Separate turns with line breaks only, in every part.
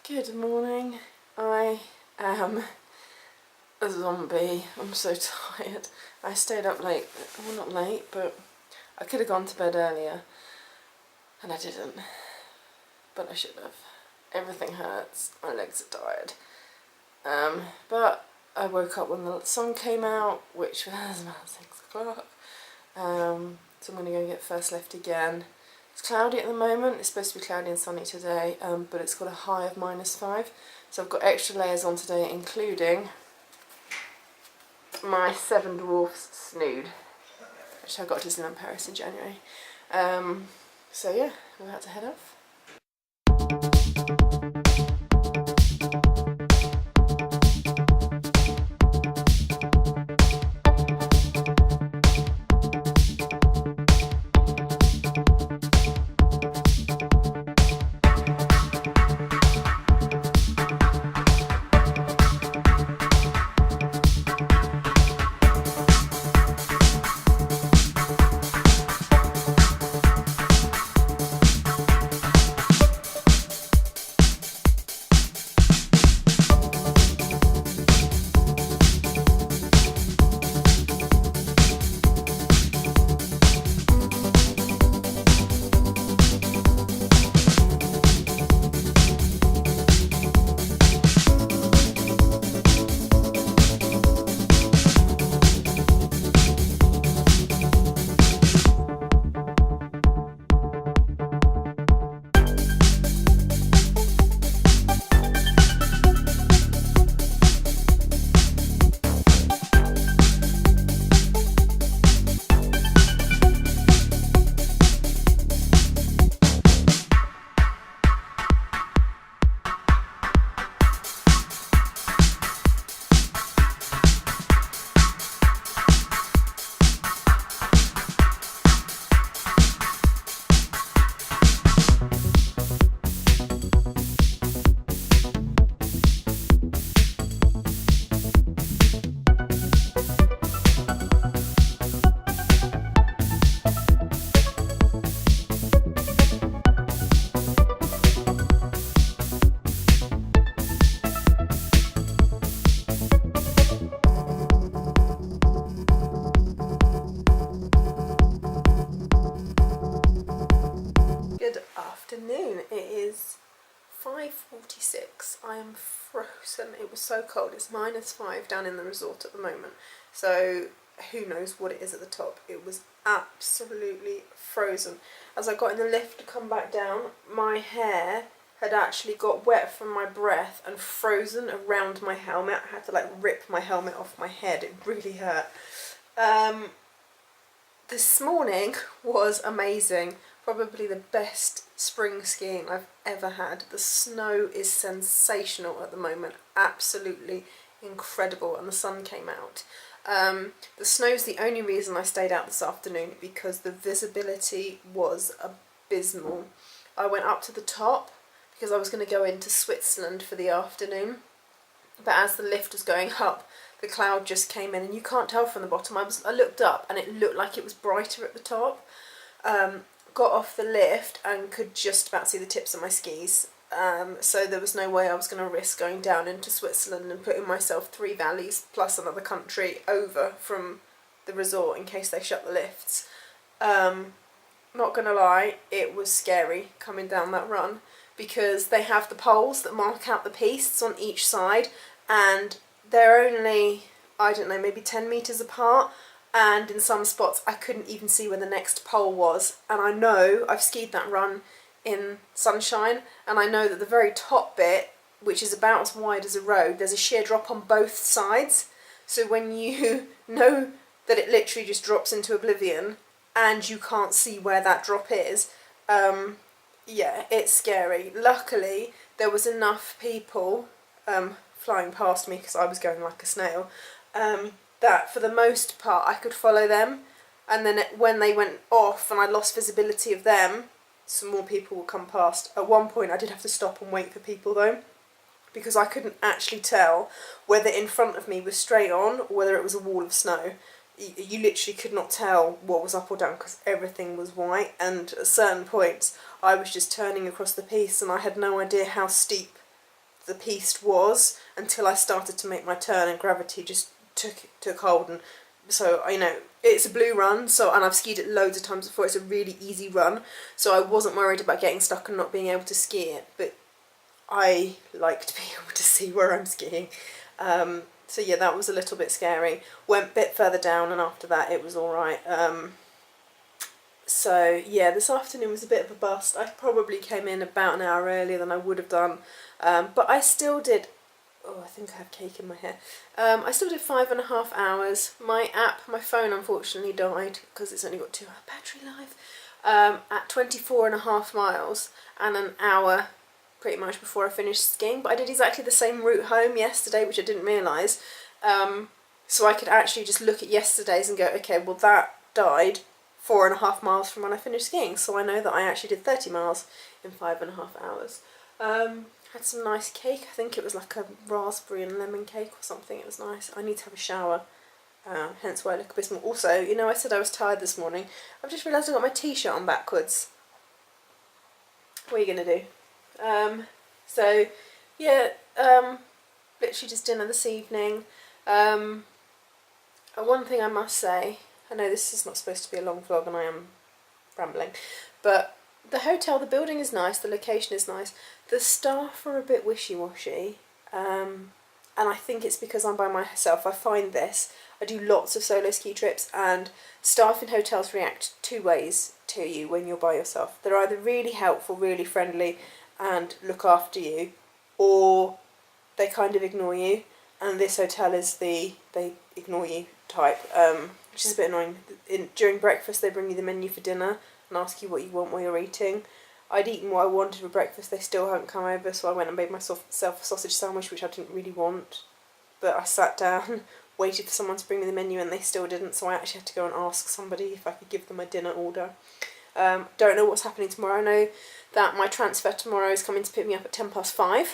Good morning. I am a zombie. I'm so tired. I stayed up late. Well, not late, but I could have gone to bed earlier and I didn't. But I should have. Everything hurts. My legs are tired. But I woke up when the sun came out, which was about 6 o'clock. So I'm going to go get first lift again. It's cloudy at the moment. It's supposed to be cloudy and sunny today, but it's got a high of -5. So I've got extra layers on today, including my 7 Dwarfs Snood, which I got at Disneyland Paris in January. So yeah, we're about to head off. Good afternoon. It is 5:46. I am frozen. It was so cold. It's -5 down in the resort at the moment. So who knows what it is at the top. It was absolutely frozen. As I got in the lift to come back down, my hair had actually got wet from my breath and frozen around my helmet. I had to like rip my helmet off my head. It really hurt. This morning was amazing. Probably the best spring skiing I've ever had. The snow is sensational at the moment, absolutely incredible, and the sun came out. The snow's the only reason I stayed out this afternoon, because the visibility was abysmal. I went up to the top because I was going to go into Switzerland for the afternoon, but as the lift was going up, the cloud just came in and you can't tell from the bottom. I looked up and it looked like it was brighter at the top. Got off the lift and could just about see the tips of my skis, so there was no way I was going to risk going down into Switzerland and putting myself 3 valleys plus another country over from the resort in case they shut the lifts. Not going to lie, it was scary coming down that run, because they have the poles that mark out the pistes on each side, and they're only, I don't know, maybe 10 metres apart. And in some spots I couldn't even see where the next pole was. And I know, I've skied that run in sunshine, and I know that the very top bit, which is about as wide as a road, there's a sheer drop on both sides. So when you know that it literally just drops into oblivion and you can't see where that drop is, yeah, it's scary. Luckily there was enough people flying past me, because I was going like a snail, that for the most part I could follow them, and then when they went off and I lost visibility of them, some more people would come past. At one point I did have to stop and wait for people though, because I couldn't actually tell whether in front of me was straight on or whether it was a wall of snow. You literally could not tell what was up or down because everything was white, and at certain points I was just turning across the piste and I had no idea how steep the piste was until I started to make my turn, and gravity just took hold. And so, you know, it's a blue run, so, and I've skied it loads of times before. It's a really easy run, so I wasn't worried about getting stuck and not being able to ski it, but I like to be able to see where I'm skiing. So yeah, that was a little bit scary. Went a bit further down, and after that it was alright. So yeah, this afternoon was a bit of a bust. I probably came in about an hour earlier than I would have done, but I still did, oh, I think I have cake in my hair. I still did 5.5 hours. My phone unfortunately died because it's only got 2 hour battery life, at 24.5 miles, and an hour pretty much before I finished skiing. But I did exactly the same route home yesterday, which I didn't realise, so I could actually just look at yesterday's and go, okay, well that died 4.5 miles from when I finished skiing, so I know that I actually did 30 miles in 5.5 hours. Had some nice cake. I think it was like a raspberry and lemon cake or something. It was nice. I need to have a shower, hence why I look a bit small. Also, you know, I said I was tired this morning. I've just realised I got my t-shirt on backwards. What are you going to do? So yeah, literally just dinner this evening. One thing I must say, I know this is not supposed to be a long vlog and I am rambling, but the hotel, the building is nice, the location is nice, the staff are a bit wishy-washy, and I think it's because I'm by myself. I find this, I do lots of solo ski trips, and staff in hotels react 2 ways to you when you're by yourself. They're either really helpful, really friendly and look after you, or they kind of ignore you, and this hotel is the they ignore you type, which is a bit annoying. During breakfast they bring you the menu for dinner and ask you what you want while you're eating. I'd eaten what I wanted for breakfast, they still hadn't come over, so I went and made myself a sausage sandwich, which I didn't really want, but I sat down, waited for someone to bring me the menu, and they still didn't, so I actually had to go and ask somebody if I could give them my dinner order. Don't know what's happening tomorrow. I know that my transfer tomorrow is coming to pick me up at 5:10.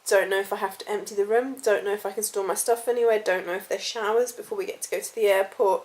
Don't know if I have to empty the room, don't know if I can store my stuff anywhere, don't know if there's showers before we get to go to the airport,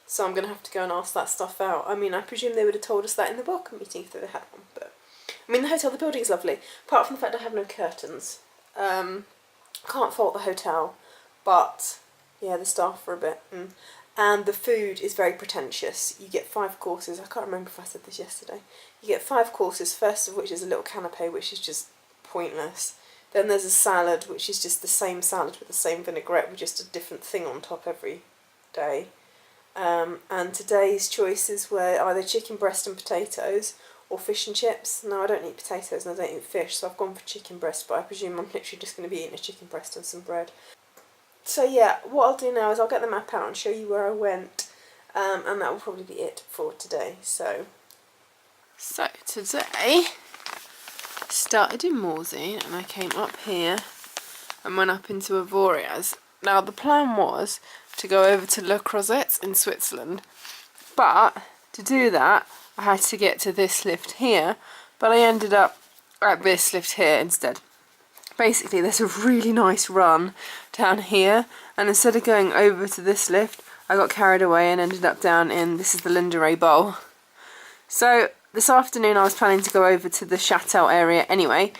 so I'm going to have to go and ask that stuff out. I mean, I presume they would have told us that in the welcome meeting if they had one, but I mean, the hotel, the building's lovely, apart from the fact I have no curtains. Can't fault the hotel, but yeah, the staff are a bit and the food is very pretentious. You get 5 courses. I can't remember if I said this yesterday. You get 5 courses, first of which is a little canapé, which is just pointless. Then there's a salad, which is just the same salad with the same vinaigrette with just a different thing on top every day. And today's choices were either chicken breast and potatoes or fish and chips. No, I don't eat potatoes and I don't eat fish, so I've gone for chicken breast, but I presume I'm literally just going to be eating a chicken breast and some bread. So yeah, what I'll do now is I'll get the map out and show you where I went, and that will probably be it for today. So today started in Morzine and I came up here and went up into Avoriaz. Now the plan was to go over to Le Creuset in Switzerland, but to do that I had to get to this lift here, but I ended up at this lift here instead. Basically there's a really nice run down here, and instead of going over to this lift I got carried away and ended up down in, this is the Linderay Bowl. So this afternoon I was planning to go over to the Chatel area anyway,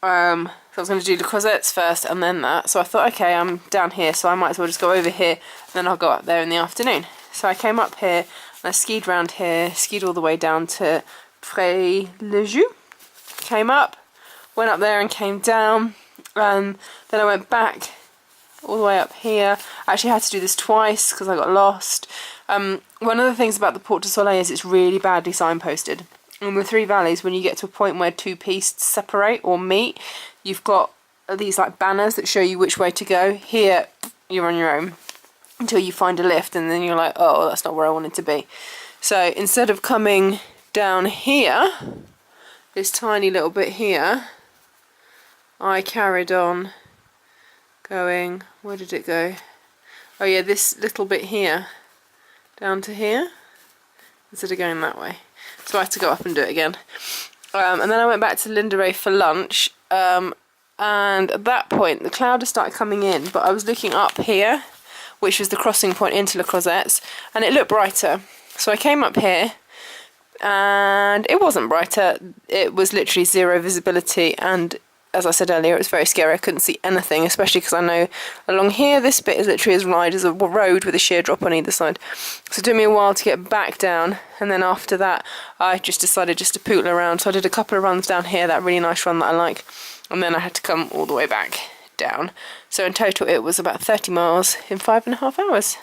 so I was going to do the Croisets first and then that, so I thought okay, I'm down here so I might as well just go over here and then I'll go up there in the afternoon. So I came up here and I skied round here, skied all the way down to Pré-le-Jeux, came up, went up there and came down, and then I went back all the way up here. I actually had to do this twice because I got lost. One of the things about the Porte du Soleil is it's really badly signposted. In the 3 valleys, when you get to a point where 2 pistes separate or meet, you've got these like banners that show you which way to go. Here, you're on your own until you find a lift, and then you're like, oh, that's not where I wanted to be. So instead of coming down here, this tiny little bit here, I carried on going, where did it go? Oh yeah, this little bit here, down to here, instead of going that way. So I had to go up and do it again. And then I went back to Linderay for lunch, and at that point the cloud had started coming in, but I was looking up here, which was the crossing point into Le Creuset, and it looked brighter. So I came up here, and it wasn't brighter, it was literally 0 visibility, and as I said earlier, it was very scary. I couldn't see anything, especially because I know along here this bit is literally as wide as a road with a sheer drop on either side. So it took me a while to get back down, and then after that I just decided just to poodle around. So I did a couple of runs down here, that really nice run that I like, and then I had to come all the way back down. So in total it was about 30 miles in 5.5 hours.